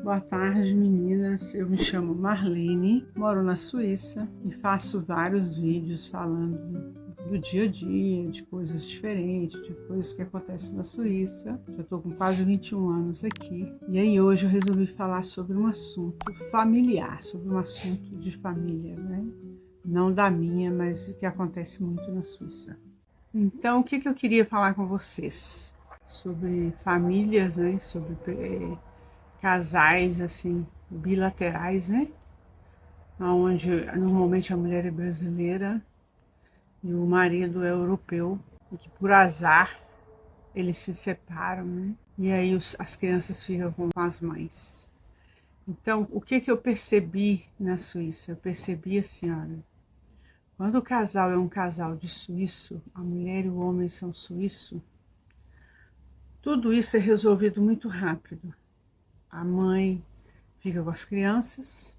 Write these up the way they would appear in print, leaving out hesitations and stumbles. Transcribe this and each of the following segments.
Boa tarde, meninas. Eu me chamo Marlene, moro na Suíça e faço vários vídeos falando do dia a dia, de coisas diferentes, de coisas que acontecem na Suíça. Já estou com quase 21 anos aqui. E aí hoje eu resolvi falar sobre um assunto familiar, sobre um assunto de família, né? Não da minha, mas que acontece muito na Suíça. Então, o que eu queria falar com vocês? Sobre famílias, né? Sobre casais, assim, bilaterais, né? Onde normalmente a mulher é brasileira e o marido é europeu. E que por azar eles se separam, né? E aí as crianças ficam com as mães. Então, o que eu percebi na Suíça? Eu percebi assim, olha, quando o casal é um casal de suíço, a mulher e o homem são suíços, tudo isso é resolvido muito rápido. A mãe fica com as crianças,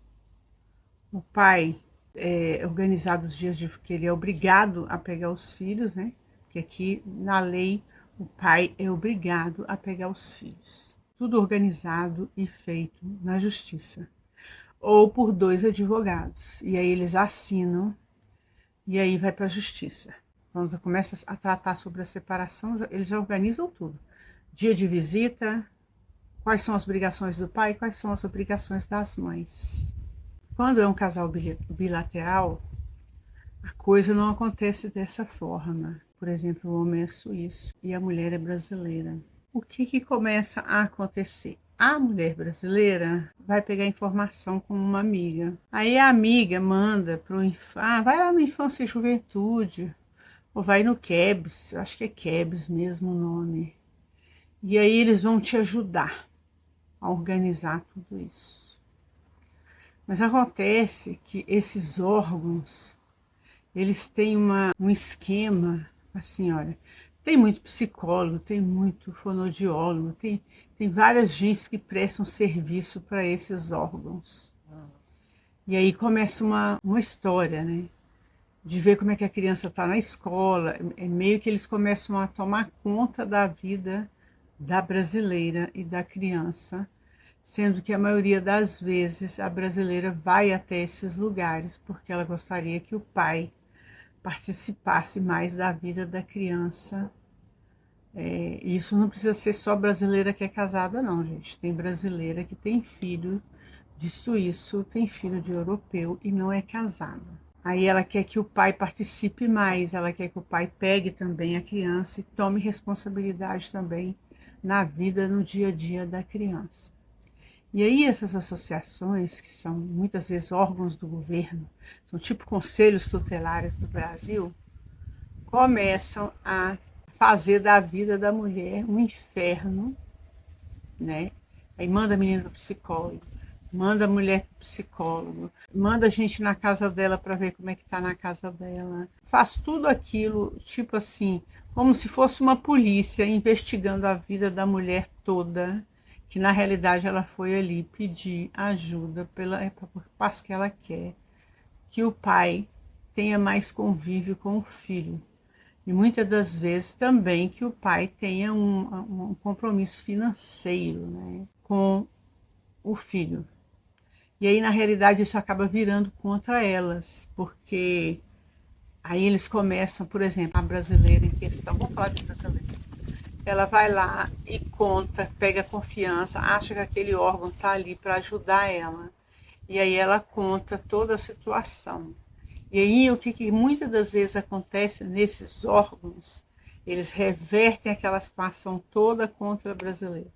o pai é organizado os dias de que ele é obrigado a pegar os filhos, né? Porque aqui na lei o pai é obrigado a pegar os filhos. Tudo organizado e feito na justiça. Ou por 2 advogados. E aí eles assinam e aí vai para a justiça. Quando começa a tratar sobre a separação, eles já organizam tudo. Dia de visita, quais são as obrigações do pai, quais são as obrigações das mães. Quando é um casal bilateral, a coisa não acontece dessa forma. Por exemplo, o homem é suíço e a mulher é brasileira. O que começa a acontecer? A mulher brasileira vai pegar informação com uma amiga. Aí a amiga manda para o vai lá no Infância e Juventude, ou vai no KEBS, eu acho que é KEBS mesmo o nome. E aí eles vão te ajudar a organizar tudo isso. Mas acontece que esses órgãos, eles têm um esquema, assim, olha, tem muito psicólogo, tem muito fonoaudiólogo, tem várias gente que prestam serviço para esses órgãos. E aí começa uma história, né? De ver como é que a criança está na escola, é meio que eles começam a tomar conta da vida da brasileira e da criança, sendo que a maioria das vezes a brasileira vai até esses lugares porque ela gostaria que o pai participasse mais da vida da criança. Isso não precisa ser só brasileira que é casada, não, gente. Tem brasileira que tem filho de suíço, tem filho de europeu e não é casada. Aí ela quer que o pai participe mais, ela quer que o pai pegue também a criança e tome responsabilidade também na vida, no dia a dia da criança. E aí essas associações, que são muitas vezes órgãos do governo, são tipo conselhos tutelares do Brasil, começam a fazer da vida da mulher um inferno, né? Aí manda a menina pro psicólogo, manda a mulher pro psicólogo, manda a gente na casa dela para ver como é que tá na casa dela. Faz tudo aquilo, tipo assim, como se fosse uma polícia investigando a vida da mulher toda, que na realidade ela foi ali pedir ajuda porque que ela quer que o pai tenha mais convívio com o filho. E muitas das vezes também que o pai tenha um compromisso financeiro, né, com o filho. E aí, na realidade, isso acaba virando contra elas, porque aí eles começam, por exemplo, a brasileira em questão, vamos falar de brasileira, ela vai lá e conta, pega confiança, acha que aquele órgão está ali para ajudar ela. E aí ela conta toda a situação. E aí o que muitas das vezes acontece nesses órgãos, eles revertem aquela situação toda contra a brasileira.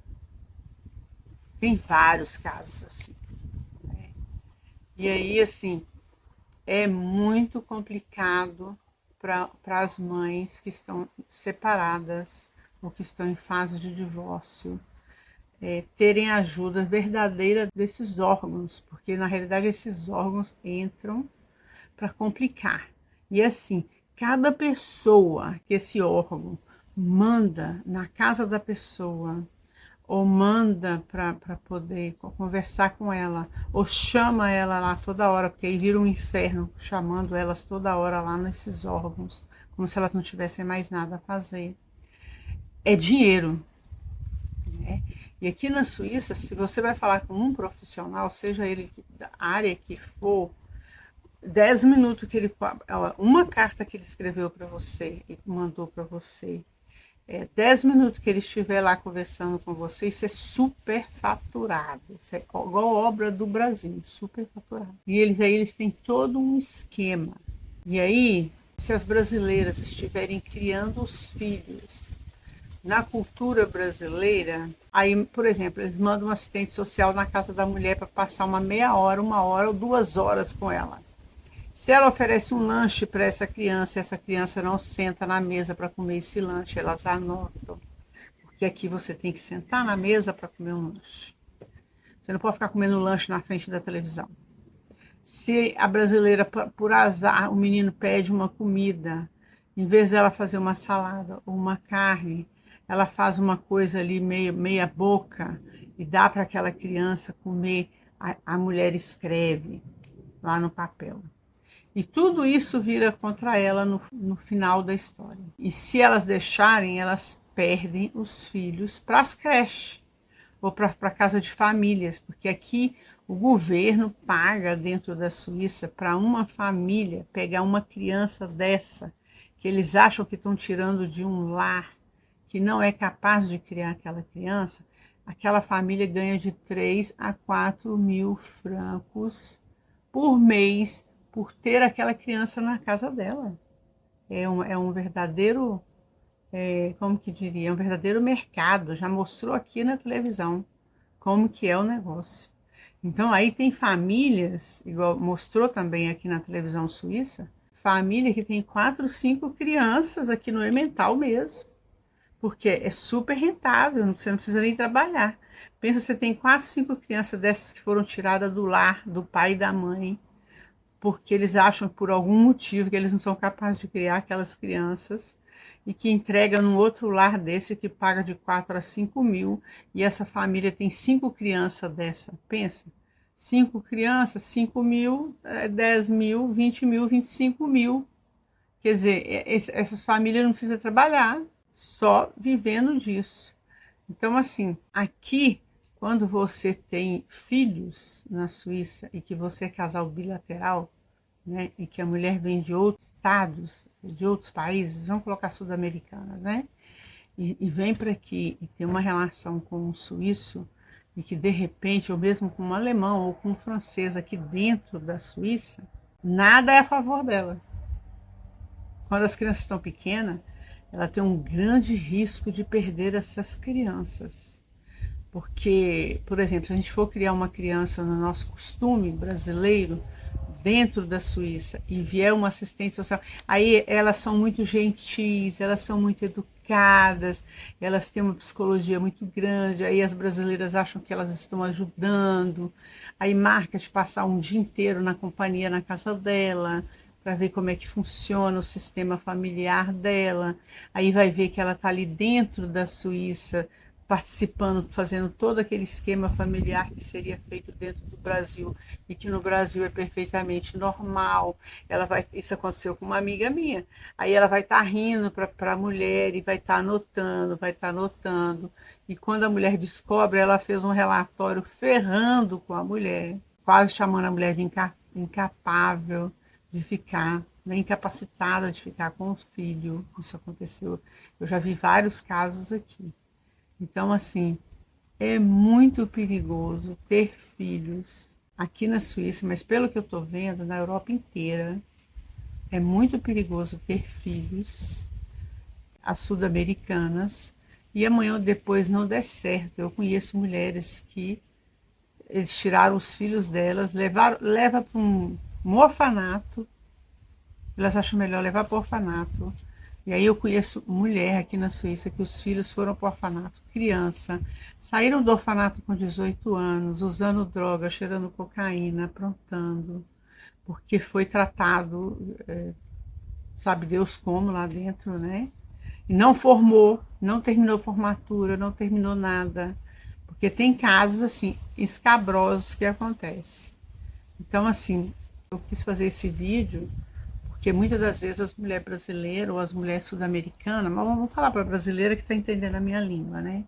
Tem vários casos assim. Né? E aí, assim, é muito complicado para as mães que estão separadas ou que estão em fase de divórcio, terem ajuda verdadeira desses órgãos, porque na realidade esses órgãos entram para complicar. E assim, cada pessoa que esse órgão manda na casa da pessoa, ou manda para poder conversar com ela, ou chama ela lá toda hora, porque aí vira um inferno, chamando elas toda hora lá nesses órgãos, como se elas não tivessem mais nada a fazer. É dinheiro, né? E aqui na Suíça, se você vai falar com um profissional, seja ele da área que for, 10 minutos que ele, uma carta que ele escreveu para você e mandou para você, 10 minutos que ele estiver lá conversando com você, isso é super faturado. Isso é igual obra do Brasil, super faturado. E eles têm todo um esquema. E aí, se as brasileiras estiverem criando os filhos na cultura brasileira, aí, por exemplo, eles mandam um assistente social na casa da mulher para passar uma meia hora, 1 hora ou 2 horas com ela. Se ela oferece um lanche para essa criança não senta na mesa para comer esse lanche, elas anotam. Porque aqui você tem que sentar na mesa para comer um lanche. Você não pode ficar comendo lanche na frente da televisão. Se a brasileira, por azar, o menino pede uma comida, em vez dela fazer uma salada ou uma carne, ela faz uma coisa ali meia boca e dá para aquela criança comer, a mulher escreve lá no papel. E tudo isso vira contra ela no final da história. E se elas deixarem, elas perdem os filhos para as creches ou para a casa de famílias, porque aqui o governo paga dentro da Suíça para uma família pegar uma criança dessa, que eles acham que estão tirando de um lar que não é capaz de criar aquela criança, aquela família ganha de 3 a 4 mil francos por mês por ter aquela criança na casa dela. É um verdadeiro, como que diria, um verdadeiro mercado. Já mostrou aqui na televisão como que é o negócio. Então aí tem famílias, igual mostrou também aqui na televisão suíça, família que tem 4, 5 crianças aqui no Emmental mesmo, porque é super rentável, você não precisa nem trabalhar. Pensa, você tem 4, 5 crianças dessas que foram tiradas do lar, do pai e da mãe, porque eles acham por algum motivo que eles não são capazes de criar aquelas crianças e que entrega num outro lar desse que paga de 4 a 5 mil e essa família tem 5 crianças dessa. Pensa, 5 crianças, 5 mil, 10 mil, 20 mil, 25 mil. Quer dizer, essas famílias não precisam trabalhar, só vivendo disso. Então, assim, aqui, quando você tem filhos na Suíça e que você é casal bilateral, né, e que a mulher vem de outros estados, de outros países, vamos colocar sul-americanas, né, e vem para aqui e tem uma relação com um suíço, e que de repente, ou mesmo com um alemão ou com um francês aqui dentro da Suíça, nada é a favor dela. Quando as crianças estão pequenas, ela tem um grande risco de perder essas crianças. Porque, por exemplo, se a gente for criar uma criança no nosso costume brasileiro, dentro da Suíça, e vier uma assistente social, aí elas são muito gentis, elas são muito educadas, elas têm uma psicologia muito grande, aí as brasileiras acham que elas estão ajudando, aí marca de passar um dia inteiro na companhia na casa dela, para ver como é que funciona o sistema familiar dela, aí vai ver que ela está ali dentro da Suíça, participando, fazendo todo aquele esquema familiar que seria feito dentro do Brasil e que no Brasil é perfeitamente normal. Isso aconteceu com uma amiga minha. Aí ela vai estar rindo para a mulher e vai estar anotando, vai estar anotando. E quando a mulher descobre, ela fez um relatório ferrando com a mulher, quase chamando a mulher de incapável de ficar, né, incapacitada de ficar com o filho. Isso aconteceu. Eu já vi vários casos aqui. Então, assim, é muito perigoso ter filhos aqui na Suíça, mas pelo que eu estou vendo, na Europa inteira, é muito perigoso ter filhos, as sul-americanas, e amanhã ou depois não der certo. Eu conheço mulheres que eles tiraram os filhos delas, leva para um orfanato, elas acham melhor levar para o orfanato. E aí eu conheço mulher aqui na Suíça que os filhos foram para o orfanato, criança, saíram do orfanato com 18 anos, usando droga, cheirando cocaína, aprontando, porque foi tratado, sabe Deus como lá dentro, né? E não formou, não terminou formatura, não terminou nada, porque tem casos assim, escabrosos que acontecem. Então, assim, eu quis fazer esse vídeo porque muitas das vezes as mulheres brasileiras ou as mulheres sul-americanas, mas vamos falar para a brasileira que está entendendo a minha língua, né?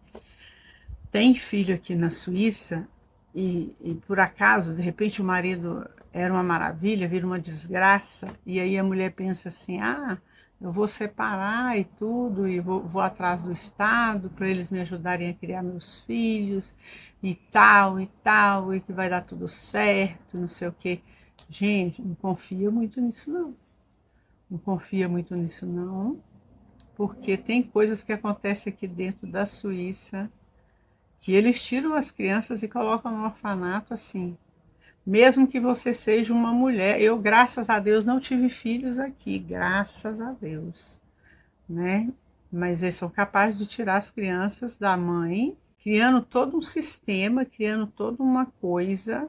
tem filho aqui na Suíça e por acaso, de repente, o marido era uma maravilha, vira uma desgraça, e aí a mulher pensa assim: ah, eu vou separar e tudo, e vou atrás do Estado para eles me ajudarem a criar meus filhos, e tal, e que vai dar tudo certo, não sei o quê. Gente, não confia muito nisso, não. Não confia muito nisso, não, porque tem coisas que acontecem aqui dentro da Suíça que eles tiram as crianças e colocam no orfanato assim. Mesmo que você seja uma mulher, eu, graças a Deus, não tive filhos aqui, graças a Deus, né? Mas eles são capazes de tirar as crianças da mãe, criando todo um sistema, criando toda uma coisa,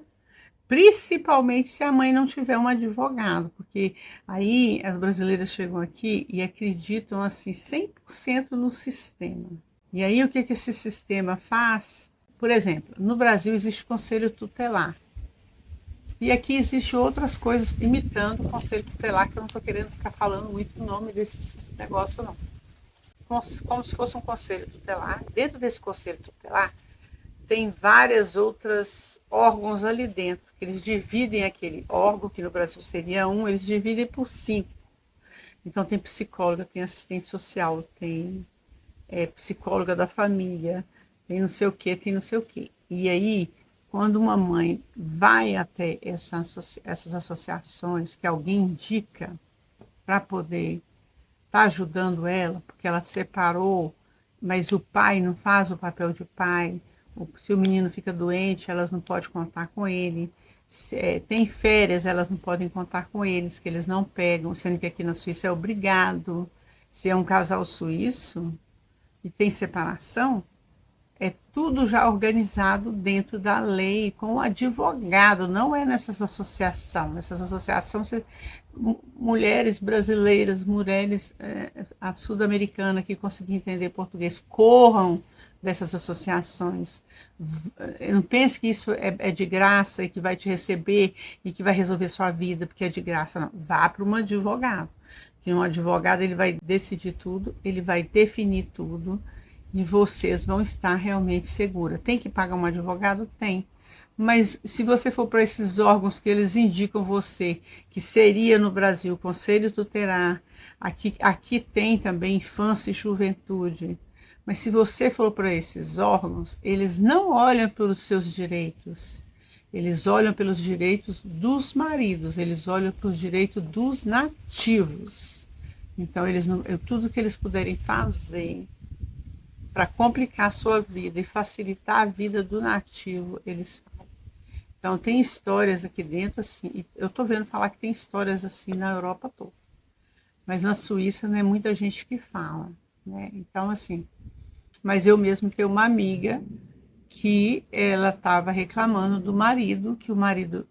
principalmente se a mãe não tiver um advogado, porque aí as brasileiras chegam aqui e acreditam assim 100% no sistema. E aí o que esse sistema faz? Por exemplo, no Brasil existe o conselho tutelar. E aqui existe outras coisas imitando o conselho tutelar, que eu não estou querendo ficar falando muito o nome desse negócio, não. Como se fosse um conselho tutelar. Dentro desse conselho tutelar, tem várias outras órgãos ali dentro, que eles dividem aquele órgão, que no Brasil seria um, eles dividem por 5. Então tem psicóloga, tem assistente social, tem psicóloga da família, tem não sei o que, tem não sei o que. E aí, quando uma mãe vai até essas associações que alguém indica para poder estar ajudando ela, porque ela separou, mas o pai não faz o papel de pai, se o menino fica doente, elas não podem contar com ele, tem férias, elas não podem contar com eles, que eles não pegam, sendo que aqui na Suíça é obrigado. Se é um casal suíço e tem separação, é tudo já organizado dentro da lei, com o advogado, não é nessas associações. Nessas associações, mulheres brasileiras, mulheres sul-americanas que conseguem entender português, corram dessas associações. Não pense que isso é de graça e que vai te receber e que vai resolver sua vida porque é de graça, não. Vá para um advogado. Que um advogado ele vai decidir tudo, ele vai definir tudo, e vocês vão estar realmente seguras. Tem que pagar um advogado? Tem. Mas se você for para esses órgãos que eles indicam você, que seria no Brasil o Conselho Tutelar, aqui tem também infância e juventude. Mas se você for para esses órgãos, eles não olham pelos seus direitos. Eles olham pelos direitos dos maridos, eles olham pelos direitos dos nativos. Então, tudo que eles puderem fazer para complicar a sua vida e facilitar a vida do nativo, eles falam. Então, tem histórias aqui dentro, assim, eu estou vendo falar que tem histórias assim na Europa toda, mas na Suíça não é muita gente que fala, né? Então, assim, mas eu mesmo tenho uma amiga que ela estava reclamando do marido, que o marido,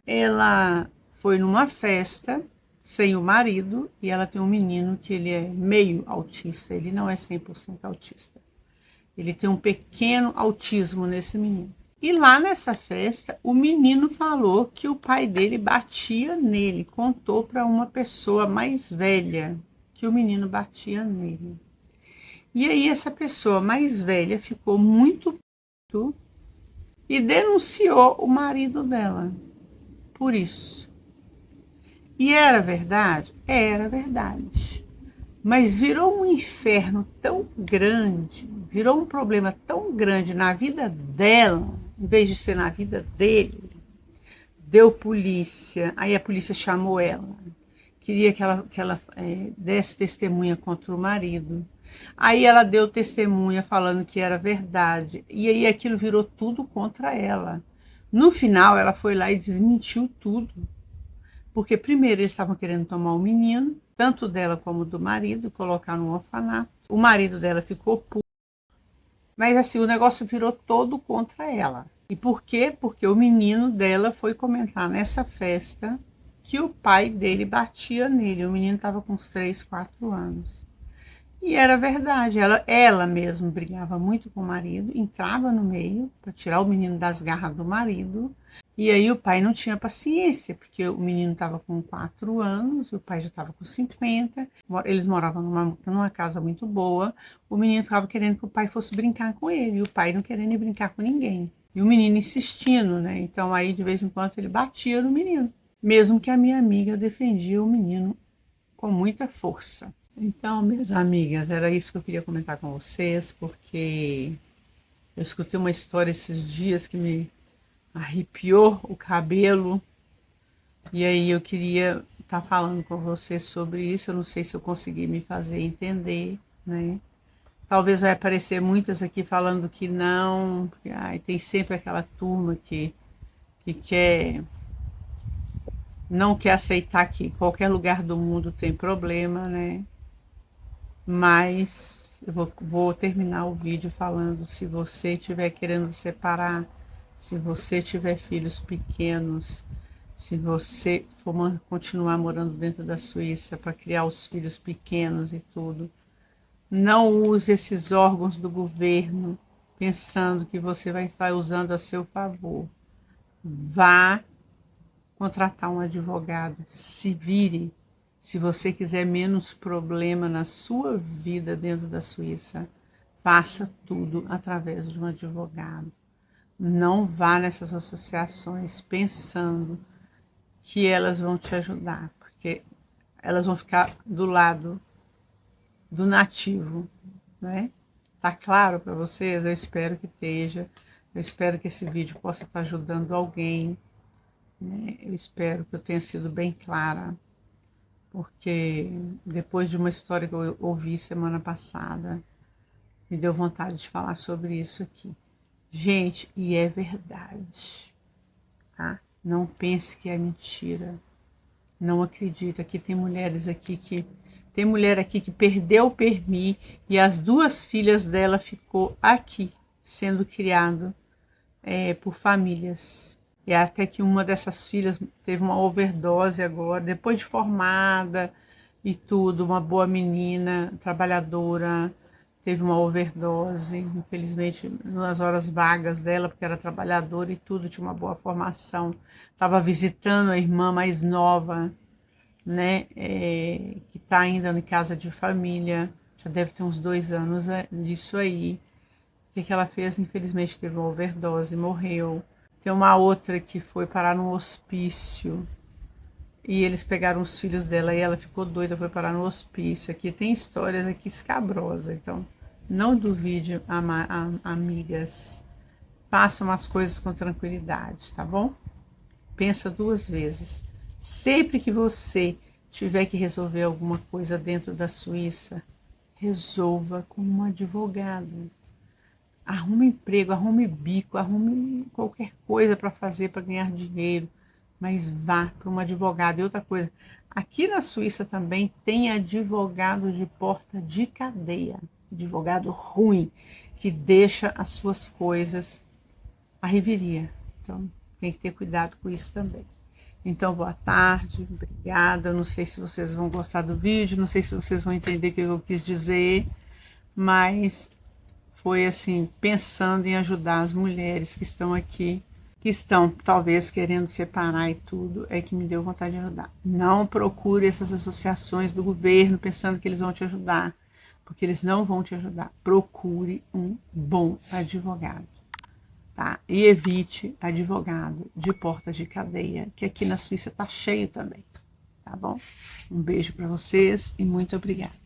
ela foi numa festa sem o marido e ela tem um menino que ele é meio autista, ele não é 100% autista. Ele tem um pequeno autismo nesse menino. E lá nessa festa, o menino falou que o pai dele batia nele, contou para uma pessoa mais velha que o menino batia nele. E aí essa pessoa mais velha ficou muito puto e denunciou o marido dela por isso. E era verdade? Era verdade. Mas virou um inferno tão grande, virou um problema tão grande na vida dela, em vez de ser na vida dele. Deu polícia, aí a polícia chamou ela, queria que ela desse testemunha contra o marido. Aí ela deu testemunha falando que era verdade, e aí aquilo virou tudo contra ela. No final, ela foi lá e desmentiu tudo. Porque primeiro eles estavam querendo tomar o menino, tanto dela como do marido, colocar no orfanato. O marido dela ficou puto. Mas assim, o negócio virou todo contra ela. E por quê? Porque o menino dela foi comentar nessa festa que o pai dele batia nele. O menino estava com uns 3, 4 anos. E era verdade, ela mesma brigava muito com o marido, entrava no meio para tirar o menino das garras do marido. E aí o pai não tinha paciência, porque o menino estava com 4 anos, o pai já estava com 50, eles moravam numa casa muito boa, o menino ficava querendo que o pai fosse brincar com ele, e o pai não querendo ir brincar com ninguém. E o menino insistindo, né? Então aí de vez em quando ele batia no menino, mesmo que a minha amiga defendia o menino com muita força. Então, minhas amigas, era isso que eu queria comentar com vocês, porque eu escutei uma história esses dias que me arrepiou o cabelo. E aí eu queria estar falando com você sobre isso. Eu não sei se eu consegui me fazer entender, né? Talvez vai aparecer muitas aqui falando que não, porque tem sempre aquela turma que não quer aceitar que qualquer lugar do mundo tem problema, né? Mas eu vou terminar o vídeo falando, se você estiver querendo separar, se você tiver filhos pequenos, se você for continuar morando dentro da Suíça para criar os filhos pequenos e tudo, não use esses órgãos do governo pensando que você vai estar usando a seu favor. Vá contratar um advogado, se vire. Se você quiser menos problema na sua vida dentro da Suíça, faça tudo através de um advogado. Não vá nessas associações pensando que elas vão te ajudar, porque elas vão ficar do lado do nativo, né? Tá claro para vocês? Eu espero que esteja. Eu espero que esse vídeo possa estar ajudando alguém, né? Eu espero que eu tenha sido bem clara, porque depois de uma história que eu ouvi semana passada, me deu vontade de falar sobre isso aqui. Gente, e é verdade, tá? Não pense que é mentira. Não acredito. Aqui tem mulheres aqui que... Tem mulher aqui que perdeu o permis e as 2 filhas dela ficou aqui, sendo criado por famílias. E até que uma dessas filhas teve uma overdose agora, depois de formada e tudo, uma boa menina, trabalhadora, teve uma overdose, infelizmente, nas horas vagas dela, porque era trabalhadora e tudo, tinha uma boa formação. Estava visitando a irmã mais nova, né, que está ainda em casa de família, já deve ter uns 2 anos disso aí. O que ela fez? Infelizmente teve uma overdose, morreu. Tem uma outra que foi parar num hospício e eles pegaram os filhos dela e ela ficou doida, foi parar no hospício. Aqui tem histórias aqui escabrosas, então não duvide, amigas. Façam as coisas com tranquilidade, tá bom? Pensa 2 vezes. Sempre que você tiver que resolver alguma coisa dentro da Suíça, resolva com um advogado. Arrume emprego, arrume bico, arrume qualquer coisa para fazer para ganhar dinheiro, mas vá para um advogado. E outra coisa, aqui na Suíça também tem advogado de porta de cadeia, advogado ruim, que deixa as suas coisas à revelia. Então, tem que ter cuidado com isso também. Então, boa tarde, obrigada. Não sei se vocês vão gostar do vídeo, não sei se vocês vão entender o que eu quis dizer, mas foi assim, pensando em ajudar as mulheres que estão aqui, que estão talvez querendo separar e tudo, é que me deu vontade de ajudar. Não procure essas associações do governo pensando que eles vão te ajudar, porque eles não vão te ajudar. Procure um bom advogado. Tá? E evite advogado de porta de cadeia, que aqui na Suíça tá cheio também, tá bom? Um beijo para vocês e muito obrigada.